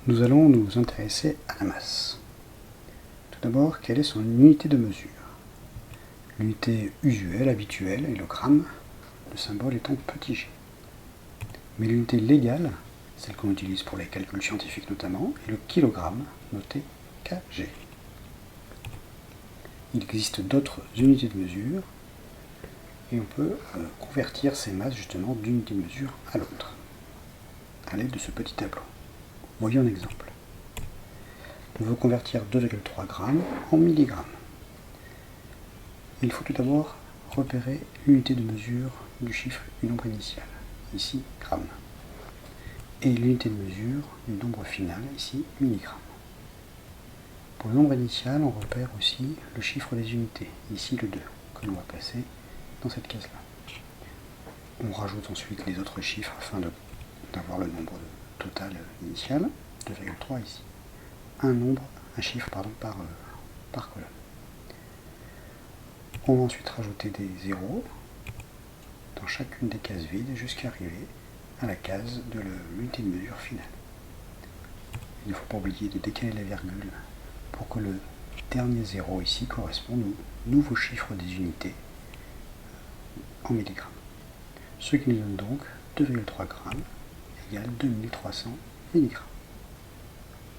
Nous allons nous intéresser à la masse. Tout d'abord, quelle est son unité de mesure? L'unité usuelle, habituelle, est le gramme, le symbole étant petit g. Mais l'unité légale, celle qu'on utilise pour les calculs scientifiques notamment, est le kilogramme, noté kg. Il existe d'autres unités de mesure, et on peut convertir ces masses justement d'une unité de mesure à l'autre, à l'aide de ce petit tableau. Voyons un exemple. On veut convertir 2,3 grammes en milligrammes. Il faut tout d'abord repérer l'unité de mesure du chiffre du nombre initial, ici gramme, et l'unité de mesure du nombre final, ici milligramme. Pour le nombre initial, on repère aussi le chiffre des unités, ici le 2, que l'on va placer dans cette case-là. On rajoute ensuite les autres chiffres afin d'avoir le nombre total initial, 2,3 ici. Un chiffre par colonne. On va ensuite rajouter des zéros dans chacune des cases vides jusqu'à arriver à la case de l'unité de mesure finale. Il ne faut pas oublier de décaler la virgule pour que le dernier zéro ici corresponde au nouveau chiffre des unités en milligrammes. Ce qui nous donne donc 2,3 grammes égale 2300 milligrammes.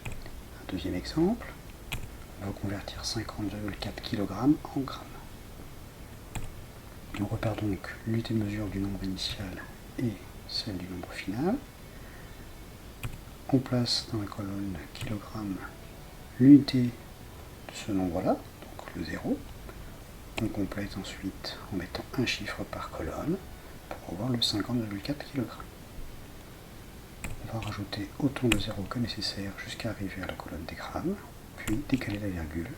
Un deuxième exemple, on va convertir 50,4 kg en grammes. On repère donc l'unité de mesure du nombre initial et celle du nombre final. On place dans la colonne kilogramme l'unité de ce nombre-là, donc le 0. On complète ensuite en mettant un chiffre par colonne pour avoir le 50,4 kg. On va rajouter autant de zéros que nécessaire jusqu'à arriver à la colonne des grammes, puis décaler la virgule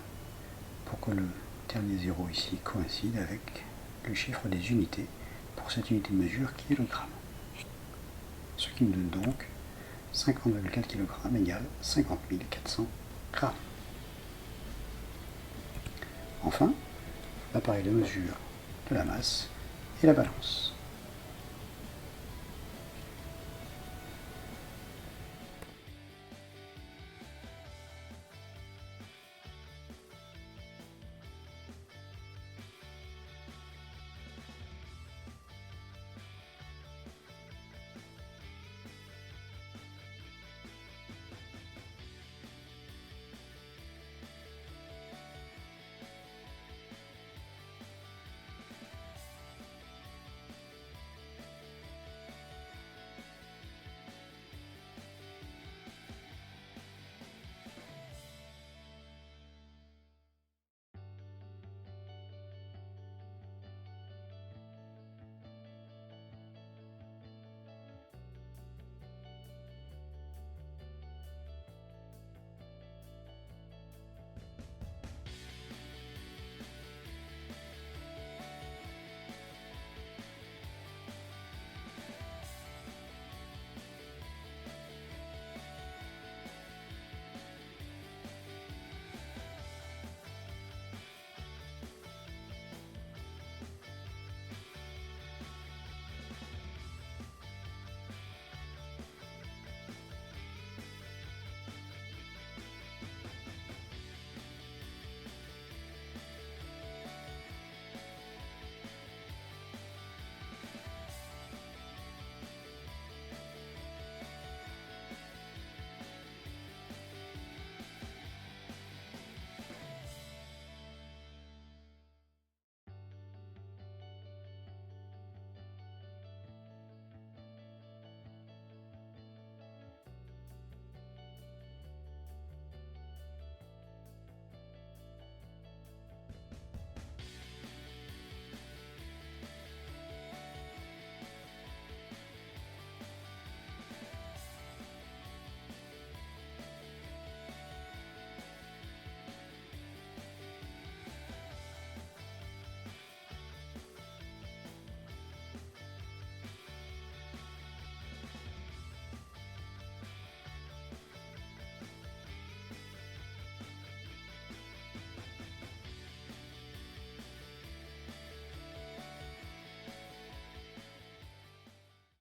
pour que le dernier zéro ici coïncide avec le chiffre des unités pour cette unité de mesure qui est le gramme. Ce qui nous donne donc 50,4 kg égale 50 400 grammes. Enfin, l'appareil de mesure de la masse et la balance.